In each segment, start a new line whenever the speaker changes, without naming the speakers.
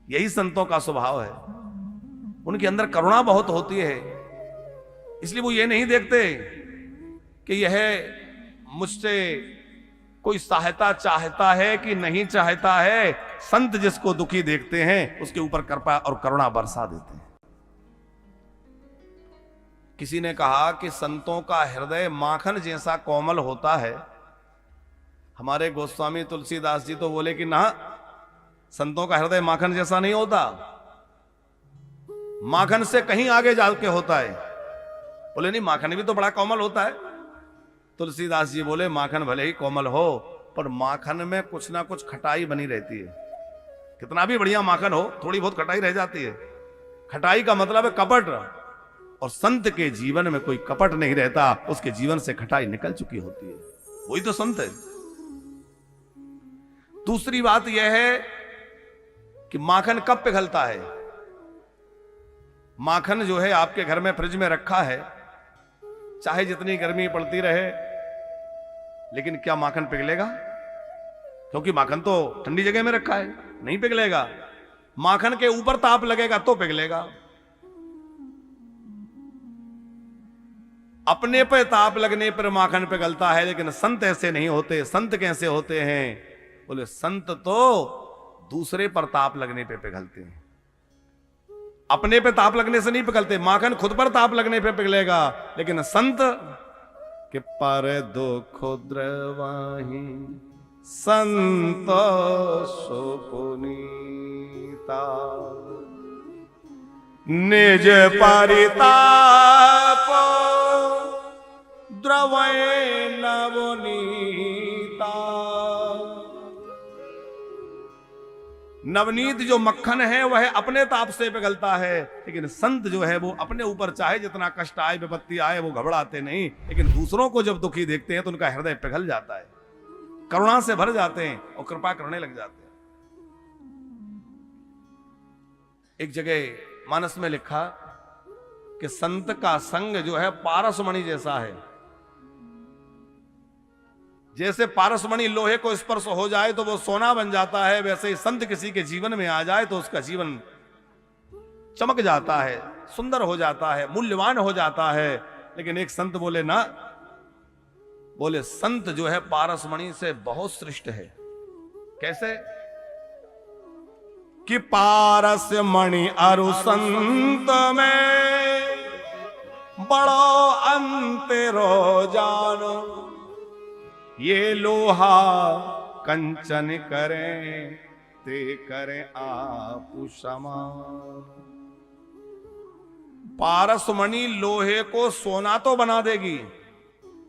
यही संतों का स्वभाव है। उनके अंदर करुणा बहुत होती है, इसलिए वो ये नहीं देखते कि यह मुझसे कोई सहायता चाहता है कि नहीं चाहता है। संत जिसको दुखी देखते हैं उसके ऊपर कृपा और करुणा बरसा देते हैं। किसी ने कहा कि संतों का हृदय माखन जैसा कोमल होता है। हमारे गोस्वामी तुलसीदास जी तो बोले कि ना, संतों का हृदय माखन जैसा नहीं होता, माखन से कहीं आगे जाके होता है। बोले नहीं, माखन भी तो बड़ा कोमल होता है। तुलसीदास जी बोले माखन भले ही कोमल हो, पर माखन में कुछ ना कुछ खटाई बनी रहती है। कितना भी बढ़िया माखन हो, थोड़ी बहुत खटाई रह जाती है। खटाई का मतलब है कपट, और संत के जीवन में कोई कपट नहीं रहता, उसके जीवन से खटाई निकल चुकी होती है, वही तो संत है। दूसरी बात यह है कि माखन कब पिघलता है। माखन जो है आपके घर में फ्रिज में रखा है, चाहे जितनी गर्मी पड़ती रहे, लेकिन क्या माखन पिघलेगा? क्योंकि माखन तो ठंडी जगह में रखा है, नहीं पिघलेगा। माखन के ऊपर ताप लगेगा तो पिघलेगा। अपने पे ताप लगने पर माखन पिघलता है, लेकिन संत ऐसे नहीं होते। संत कैसे होते हैं? बोले संत तो दूसरे पर ताप लगने पे पिघलते हैं, अपने पे ताप लगने से नहीं पिघलते। माखन खुद पर ताप लगने पे पिघलेगा, लेकिन संत के पर दुख द्रवाही संतोषो पुनीता, निज परिताप द्रवै नवनीता। नवनीत जो मक्खन है वह अपने ताप से पिघलता है, लेकिन संत जो है वो अपने ऊपर चाहे जितना कष्ट आए, विपत्ति आए, वो घबराते नहीं। लेकिन दूसरों को जब दुखी देखते हैं तो उनका हृदय पिघल जाता है, करुणा से भर जाते हैं और कृपा करने लग जाते हैं। एक जगह मानस में लिखा कि संत का संग जो है पारसमणि जैसा है। जैसे पारसमणि लोहे को स्पर्श हो जाए तो वो सोना बन जाता है, वैसे ही संत किसी के जीवन में आ जाए तो उसका जीवन चमक जाता है, सुंदर हो जाता है, मूल्यवान हो जाता है। लेकिन एक संत बोले ना, बोले संत जो है पारसमणि से बहुत श्रेष्ठ है। कैसे? कि पारसमणि अरु संत में बड़ो अंतरो जानो, ये लोहा कंचन करें ते करें आपु समान। पारसमणि लोहे को सोना तो बना देगी,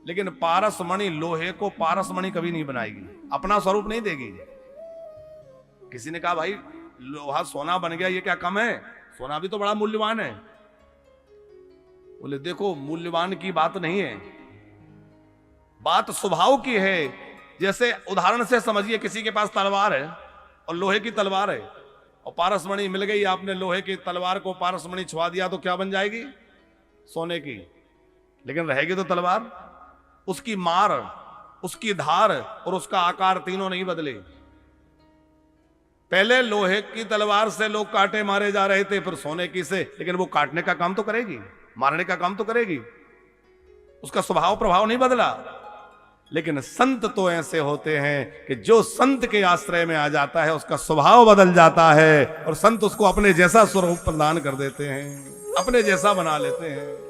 लेकिन पारसमणि लोहे को पारसमणि कभी नहीं बनाएगी, अपना स्वरूप नहीं देगी। किसी ने कहा भाई लोहा सोना बन गया, ये क्या कम है? सोना भी तो बड़ा मूल्यवान है। बोले देखो, मूल्यवान की बात नहीं है, बात स्वभाव की है। जैसे उदाहरण से समझिए, किसी के पास तलवार है और लोहे की तलवार है, और पारसमणि मिल गई, आपने लोहे की तलवार को पारसमणि छुआ दिया तो क्या बन जाएगी? सोने की। लेकिन रहेगी तो तलवार, उसकी मार, उसकी धार और उसका आकार तीनों नहीं बदले। पहले लोहे की तलवार से लोग काटे मारे जा रहे थे, फिर सोने की से, लेकिन वो काटने का काम तो करेगी, मारने का काम तो करेगी, उसका स्वभाव प्रभाव नहीं बदला। लेकिन संत तो ऐसे होते हैं कि जो संत के आश्रय में आ जाता है उसका स्वभाव बदल जाता है, और संत उसको अपने जैसा स्वरूप प्रदान कर देते हैं, अपने जैसा बना लेते हैं।